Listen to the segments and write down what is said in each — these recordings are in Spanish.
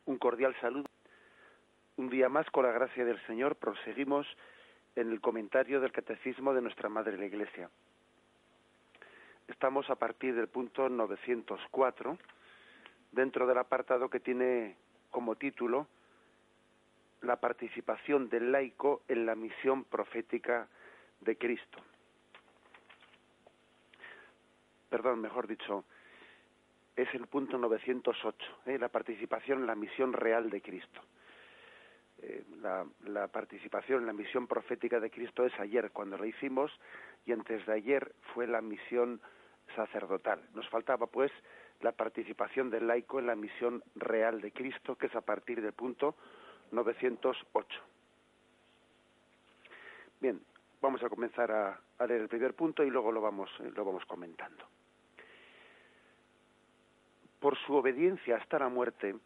Un cordial saludo. Un día más, con la gracia del Señor, proseguimos en el comentario del Catecismo de nuestra Madre la Iglesia. Estamos a partir del punto 904, dentro del apartado que tiene como título la participación del laico en la misión profética de Cristo. Perdón, mejor dicho, es el punto 908, la participación en la misión real de Cristo. La participación en la misión profética de Cristo es ayer, cuando lo hicimos, y antes de ayer fue la misión sacerdotal. Nos faltaba, pues, la participación del laico en la misión real de Cristo, que es a partir del punto 908. Bien, vamos a comenzar a leer el primer punto y luego lo vamos comentando. Por su obediencia hasta la muerte,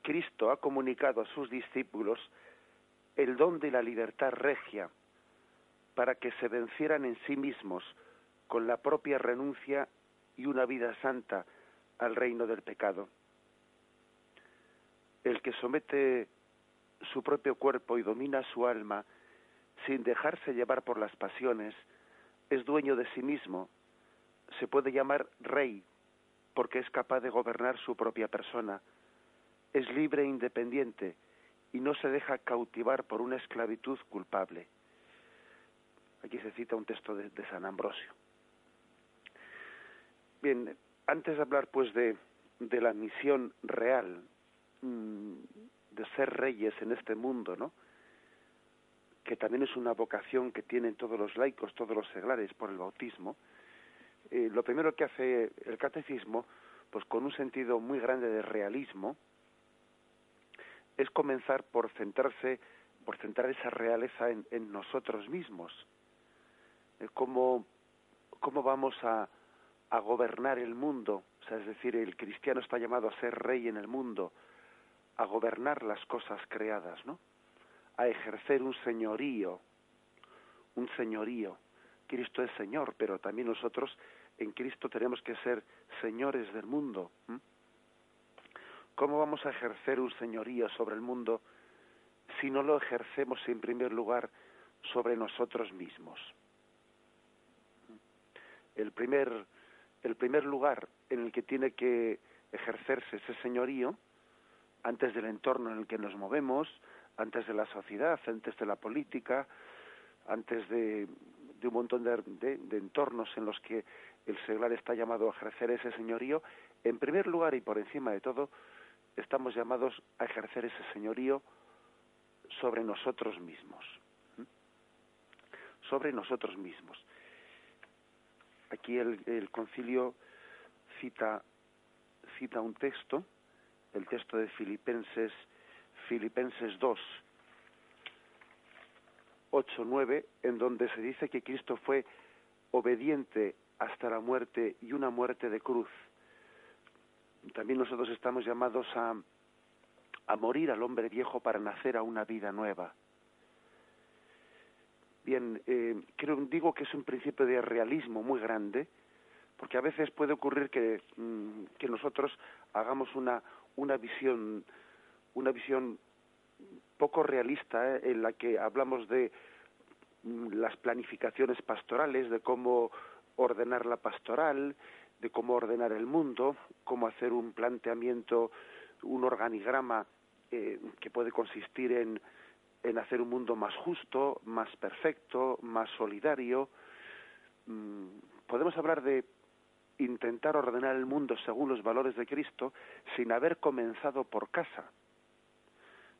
Cristo ha comunicado a sus discípulos el don de la libertad regia para que se vencieran en sí mismos con la propia renuncia y una vida santa al reino del pecado. El que somete su propio cuerpo y domina su alma sin dejarse llevar por las pasiones es dueño de sí mismo. Se puede llamar rey porque es capaz de gobernar su propia persona. Es libre e independiente y no se deja cautivar por una esclavitud culpable. Aquí se cita un texto de San Ambrosio. Bien, antes de hablar pues de la misión real, de ser reyes en este mundo, ¿no?, que también es una vocación que tienen todos los laicos, todos los seglares por el bautismo, lo primero que hace el catecismo, pues con un sentido muy grande de realismo, es comenzar por centrar esa realeza en nosotros mismos. ¿Cómo vamos a gobernar el mundo? O sea, es decir, el cristiano está llamado a ser rey en el mundo, a gobernar las cosas creadas, ¿no?, a ejercer un señorío. Cristo es Señor, pero también nosotros en Cristo tenemos que ser señores del mundo. ¿Cómo vamos a ejercer un señorío sobre el mundo si no lo ejercemos en primer lugar sobre nosotros mismos? El primer lugar en el que tiene que ejercerse ese señorío, antes del entorno en el que nos movemos, antes de la sociedad, antes de la política, antes de un montón de entornos en los que el seglar está llamado a ejercer ese señorío, en primer lugar y por encima de todo, estamos llamados a ejercer ese señorío sobre nosotros mismos. Sobre nosotros mismos. Aquí el concilio cita un texto, el texto de Filipenses 2, 8, 9, en donde se dice que Cristo fue obediente hasta la muerte y una muerte de cruz. También nosotros estamos llamados a morir al hombre viejo para nacer a una vida nueva. Bien, digo que es un principio de realismo muy grande, porque a veces puede ocurrir que nosotros hagamos una visión poco realista, en la que hablamos de las planificaciones pastorales, de cómo ordenar la pastoral, de cómo ordenar el mundo, cómo hacer un planteamiento, un organigrama que puede consistir en hacer un mundo más justo, más perfecto, más solidario. Podemos hablar de intentar ordenar el mundo según los valores de Cristo sin haber comenzado por casa.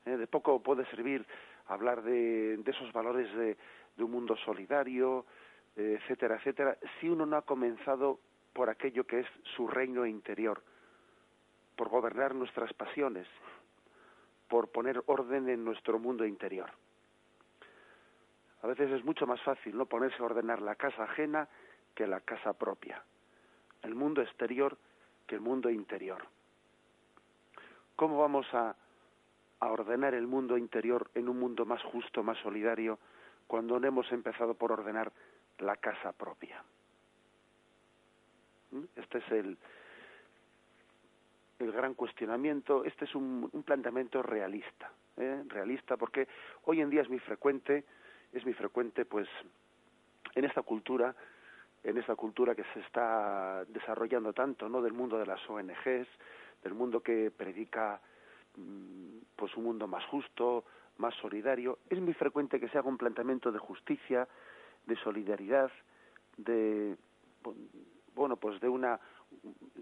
De poco puede servir hablar de esos valores de un mundo solidario, etcétera, etcétera, si uno no ha comenzado por aquello que es su reino interior, por gobernar nuestras pasiones, por poner orden en nuestro mundo interior. A veces es mucho más fácil no ponerse a ordenar la casa ajena que la casa propia, el mundo exterior que el mundo interior. ¿Cómo vamos a ordenar el mundo interior en un mundo más justo, más solidario, cuando no hemos empezado por ordenar la casa propia? Este es el gran cuestionamiento. Este es un planteamiento realista, realista, porque hoy en día es muy frecuente, pues, en esta cultura que se está desarrollando tanto, ¿no?, del mundo de las ONGs, del mundo que predica pues un mundo más justo, más solidario. Es muy frecuente que se haga un planteamiento de justicia, de solidaridad, de pues de una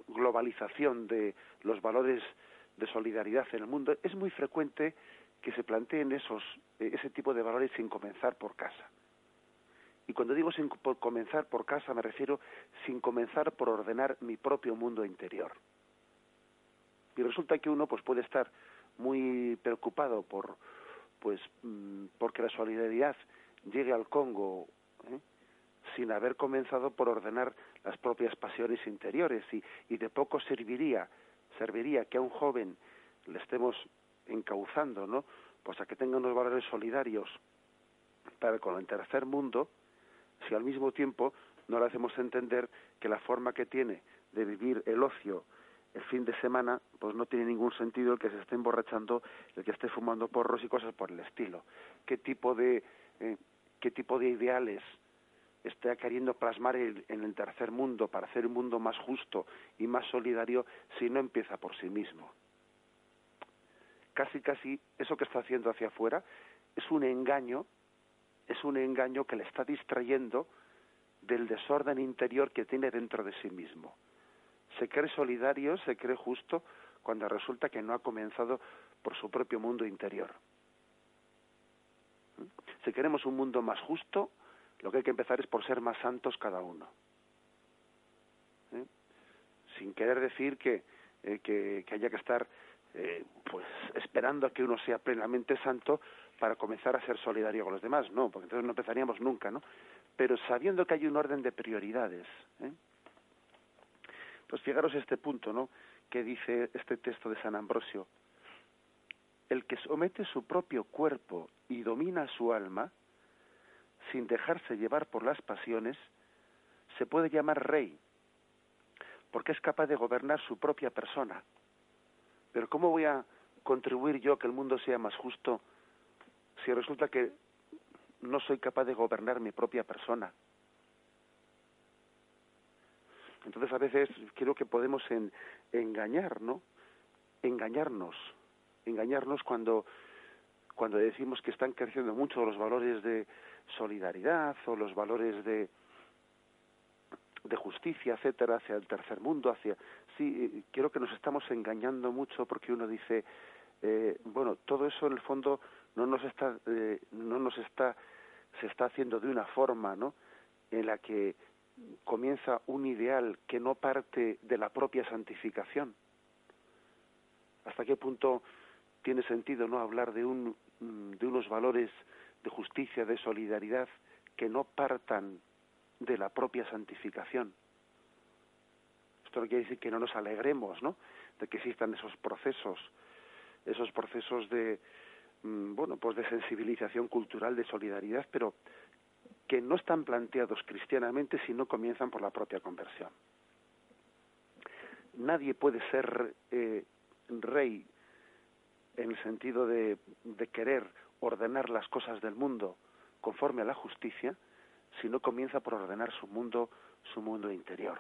globalización de los valores de solidaridad en el mundo. Es muy frecuente que se planteen ese tipo de valores sin comenzar por casa. Y cuando digo por comenzar por casa, me refiero sin comenzar por ordenar mi propio mundo interior. Y resulta que uno pues puede estar muy preocupado porque la solidaridad llegue al Congo, sin haber comenzado por ordenar las propias pasiones interiores, y de poco serviría que a un joven le estemos encauzando, ¿no?, pues a que tenga unos valores solidarios para con el tercer mundo, si al mismo tiempo no le hacemos entender que la forma que tiene de vivir el ocio el fin de semana, pues no tiene ningún sentido el que se esté emborrachando, el que esté fumando porros y cosas por el estilo. ¿Qué tipo de ideales está queriendo plasmar en el tercer mundo para hacer un mundo más justo y más solidario si no empieza por sí mismo? Casi eso que está haciendo hacia afuera es un engaño que le está distrayendo del desorden interior que tiene dentro de sí mismo. Se cree solidario, se cree justo, cuando resulta que no ha comenzado por su propio mundo interior. Si queremos un mundo más justo, lo que hay que empezar es por ser más santos cada uno. Sin querer decir que haya que estar pues esperando a que uno sea plenamente santo para comenzar a ser solidario con los demás. No, porque entonces no empezaríamos nunca, ¿no? Pero sabiendo que hay un orden de prioridades, pues fijaros este punto, ¿no?, que dice este texto de San Ambrosio. El que somete su propio cuerpo y domina su alma, sin dejarse llevar por las pasiones, se puede llamar rey, porque es capaz de gobernar su propia persona. Pero ¿cómo voy a contribuir yo a que el mundo sea más justo si resulta que no soy capaz de gobernar mi propia persona? Entonces a veces creo que podemos engañar, ¿no? Engañarnos cuando decimos que están creciendo mucho los valores de solidaridad o los valores de justicia, etcétera, hacia el tercer mundo, sí, creo que nos estamos engañando mucho, porque uno dice, todo eso en el fondo se está haciendo de una forma, ¿no?, en la que comienza un ideal que no parte de la propia santificación. ¿Hasta qué punto tiene sentido, no, hablar de unos valores de justicia, de solidaridad, que no partan de la propia santificación? Esto no quiere decir que no nos alegremos, ¿no?, de que existan esos procesos de de sensibilización cultural, de solidaridad, pero que no están planteados cristianamente si no comienzan por la propia conversión. Nadie puede ser rey en el sentido de querer ordenar las cosas del mundo conforme a la justicia si no comienza por ordenar su mundo interior,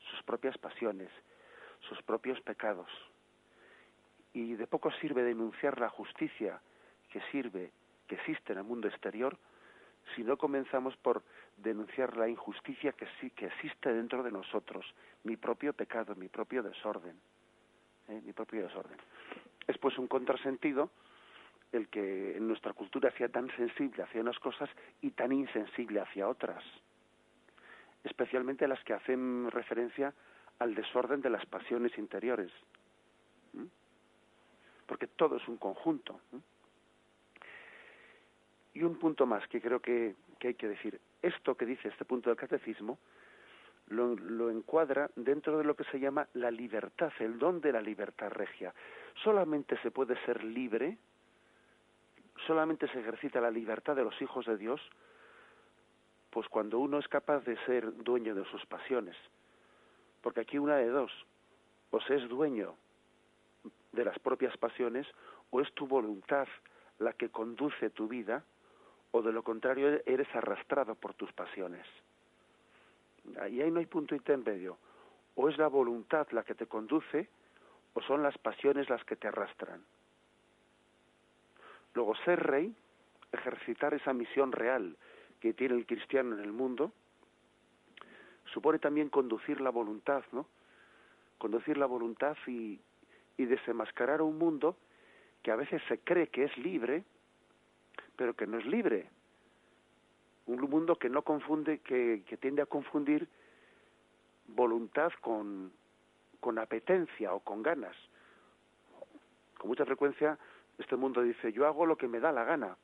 sus propias pasiones, sus propios pecados. Y de poco sirve denunciar la justicia que existe en el mundo exterior si no comenzamos por denunciar la injusticia que existe dentro de nosotros, mi propio pecado, mi propio desorden. Es pues un contrasentido el que en nuestra cultura sea tan sensible hacia unas cosas y tan insensible hacia otras, especialmente las que hacen referencia al desorden de las pasiones interiores, porque todo es un conjunto. Y un punto más que creo que hay que decir: esto que dice este punto del catecismo lo encuadra dentro de lo que se llama la libertad, el don de la libertad regia. Solamente se puede ser libre, solamente se ejercita la libertad de los hijos de Dios, pues cuando uno es capaz de ser dueño de sus pasiones. Porque aquí una de dos: o se es dueño de las propias pasiones, o es tu voluntad la que conduce tu vida, o de lo contrario eres arrastrado por tus pasiones. Y ahí no hay punto intermedio. O es la voluntad la que te conduce, o son las pasiones las que te arrastran. Luego, ser rey, ejercitar esa misión real que tiene el cristiano en el mundo, supone también conducir la voluntad, ¿no? Conducir la voluntad y desenmascarar un mundo que a veces se cree que es libre, pero que no es libre. Un mundo que no confunde, que tiende a confundir voluntad con apetencia o con ganas. Con mucha frecuencia este mundo dice, yo hago lo que me da la gana.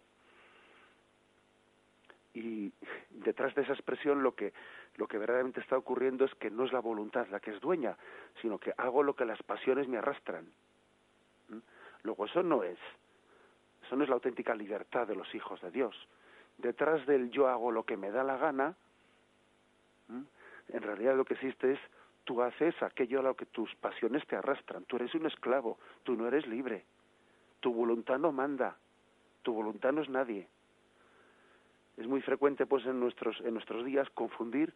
Y detrás de esa expresión lo que verdaderamente está ocurriendo es que no es la voluntad la que es dueña, sino que hago lo que las pasiones me arrastran. Luego eso no es la auténtica libertad de los hijos de Dios. Detrás del yo hago lo que me da la gana, en realidad lo que existe es tú haces aquello a lo que tus pasiones te arrastran. Tú eres un esclavo, tú no eres libre. Tu voluntad no manda, tu voluntad no es nadie. Es muy frecuente pues en nuestros días confundir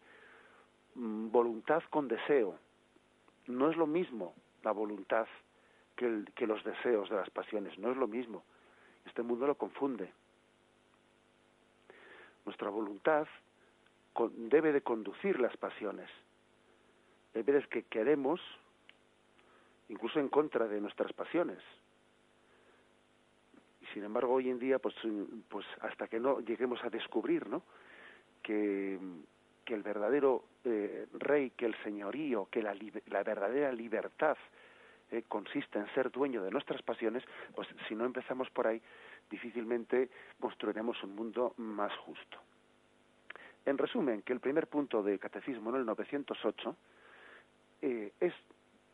voluntad con deseo. No es lo mismo la voluntad que los deseos de las pasiones, no es lo mismo. Este mundo lo confunde. Nuestra voluntad debe de conducir las pasiones. Hay veces que queremos, incluso en contra de nuestras pasiones. Y sin embargo, hoy en día, pues hasta que no lleguemos a descubrir, ¿no?, que el verdadero rey, que el señorío, que la verdadera libertad consiste en ser dueño de nuestras pasiones, pues si no empezamos por ahí, difícilmente construiremos un mundo más justo. En resumen, que el primer punto del Catecismo, en el 908, es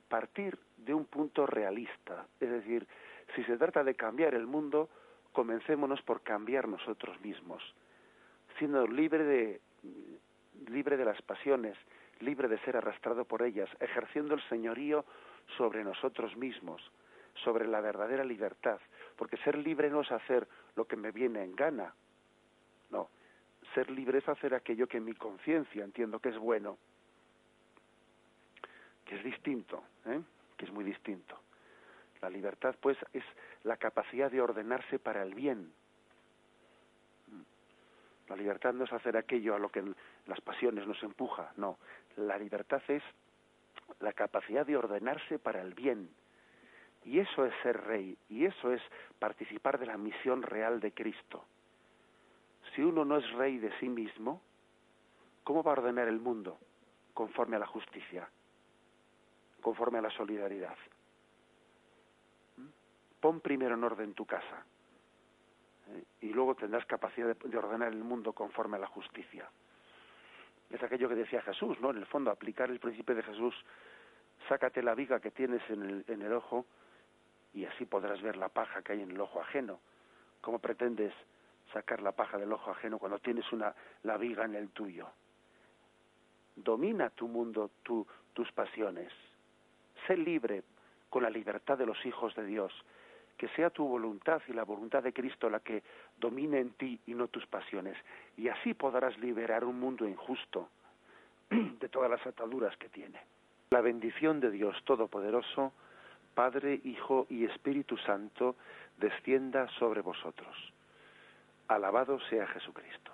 partir de un punto realista. Es decir, si se trata de cambiar el mundo, comencémonos por cambiar nosotros mismos, siendo libre de las pasiones, libre de ser arrastrado por ellas, ejerciendo el señorío sobre nosotros mismos, sobre la verdadera libertad, porque ser libre no es hacer lo que me viene en gana, no, ser libre es hacer aquello que mi conciencia entiendo que es bueno, que es distinto, que es muy distinto. La libertad, pues, es la capacidad de ordenarse para el bien. La libertad no es hacer aquello a lo que las pasiones nos empuja, no. La libertad es la capacidad de ordenarse para el bien. Y eso es ser rey, y eso es participar de la misión real de Cristo. Si uno no es rey de sí mismo, ¿cómo va a ordenar el mundo? Conforme a la justicia, conforme a la solidaridad. Pon primero en orden tu casa, y luego tendrás capacidad de ordenar el mundo conforme a la justicia. Es aquello que decía Jesús, ¿no? En el fondo, aplicar el principio de Jesús: sácate la viga que tienes en el ojo y así podrás ver la paja que hay en el ojo ajeno. ¿Cómo pretendes sacar la paja del ojo ajeno cuando tienes la viga en el tuyo? Domina tu mundo, tus pasiones. Sé libre con la libertad de los hijos de Dios. Que sea tu voluntad y la voluntad de Cristo la que domine en ti y no tus pasiones. Y así podrás liberar un mundo injusto de todas las ataduras que tiene. La bendición de Dios Todopoderoso, Padre, Hijo y Espíritu Santo, descienda sobre vosotros. Alabado sea Jesucristo.